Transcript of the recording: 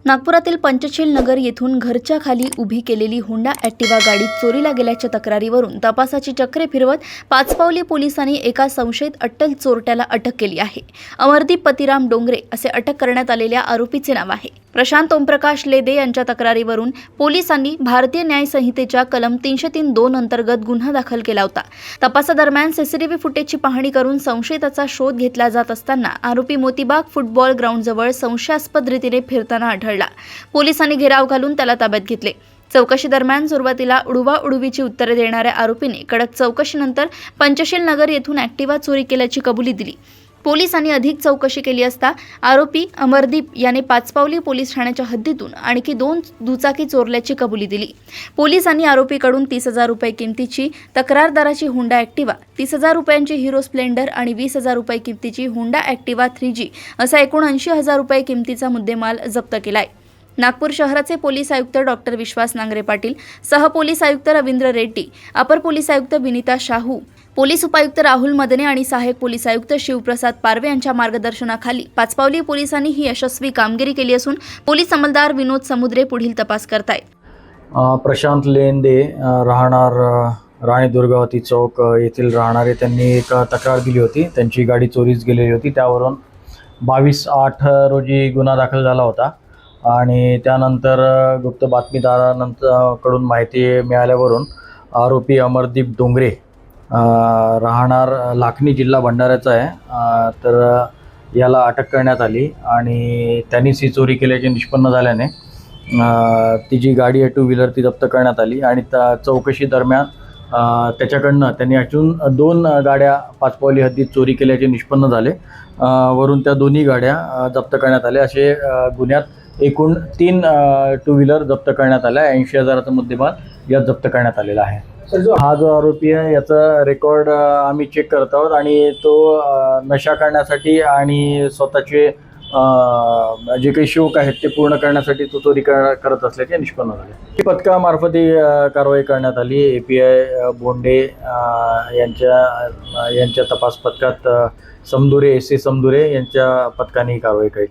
नागपुरातील पंचशील नगर येथून घरच्या खाली उभी केलेली होंडा ॲक्टिवा गाडी चोरीला गेल्याच्या तक्रारीवरून तपासाची चक्रे फिरवत पाचपावली पोलिसांनी एका संशयित अट्टल चोरट्याला अटक केली आहे। अमरदीप पतिराम डोंगरे असे अटक करण्यात आलेल्या आरोपीचे नाव आहे। प्रशांत ओमप्रकाश लेदे यांच्या तक्रारीवरून पोलिसांनी भारतीय न्याय संहितेच्या कलम 303(2) अंतर्गत गुन्हा दाखल केला होता। तपासादरम्यान सीसीटीव्ही फुटेजची पाहणी करून संशयिताचा शोध घेतला जात असताना आरोपी मोतीबाग फुटबॉल ग्राउंडजवळ संशयास्पद रीतीने फिरताना आढळला। पोलिसांनी घेराव घालून त्याला ताब्यात घेतले। चौकशी दरम्यान सुरुवातीला उडवाउडवीची उत्तरे देणाऱ्या आरोपीने कडक चौकशीनंतर पंचशील नगर येथून ॲक्टिवा चोरी केल्याची कबुली दिली। पोलिसांनी अधिक चौकशी केली असता आरोपी अमरदीप याने पाचपावली पोलीस ठाण्याच्या हद्दीतून आणखी 2 दुचाकी चोरल्याची कबुली दिली। पोलिसांनी आरोपीकडून 30,000 रुपये किमतीची तक्रारदाराची होंडा ॲक्टिवा, 30,000 रुपयांची हिरो स्प्लेंडर आणि 20,000 रुपये किमतीची होंडा ॲक्टिवा 3G असा एकूण 80,000 रुपये किमतीचा मुद्देमाल जप्त केलाय। नागपूर शहराचे पोलीस आयुक्त डॉक्टर विश्वास नांगरे पाटील, सहपोलीस आयुक्त रवींद्र रेड्डी, अपर पोलीस आयुक्त विनीता शाहू, पोलीस उपायुक्त राहुल मदने आणि सहाय्यक पोलीस आयुक्त शिवप्रसाद पारवे यांच्या मार्गदर्शनाखाली पाचपावली पोलिसांनी ही यशस्वी कामगिरी केली असून पोलीस अंमलदार विनोद समुद्रे पुढील तपास करतायत। प्रशांत लेंदे राहणार राणी दुर्गावती चौक येथील राहणारे त्यांनी एक तक्रार दिली होती। त्यांची गाडी चोरीस गेलेली होती। त्यावरून 22/8 रोजी गुन्हा दाखल झाला होता आणि त्यानंतर गुप्त बातमीदारांकडून माहिती मिळाल्यावरून आरोपी अमरदीप डोंगरे राहणार लाखनी जिल्हा भंडाऱ्याचा आहे, तर याला अटक करण्यात आली आणि त्यांनीच ही चोरी केल्याचे निष्पन्न झाल्याने ती जी गाडी आहे 2 व्हीलर ती जप्त करण्यात आली आणि त्या चौकशी दरम्यान त्याच्याकडनं त्यांनी अजून 2 गाड्या पाचपावली हद्दीत चोरी केल्याचे निष्पन्न झाले। वरून त्या दोन्ही गाड्या जप्त करण्यात आल्या। असे गुन्ह्यात एकूण 3 2 व्हीलर जप्त करण्यात आल्या। 80,000चा मुद्देमाल यात जप्त करण्यात आलेला आहे। हा जो आरोपी आहे याचा रेकॉर्ड आम्ही चेक करत आहोत आणि तो नशा करण्यासाठी आणि स्वतःचे जे काही शौक आहेत ते पूर्ण करण्यासाठी तो चोरी करत असल्याचे निष्पन्न झाले। पथकामार्फत ही कारवाई करण्यात आली। API बोंडे यांच्या तपास पथकात समदुरे, SC समदुरे यांच्या पथकाने ही कारवाई केली।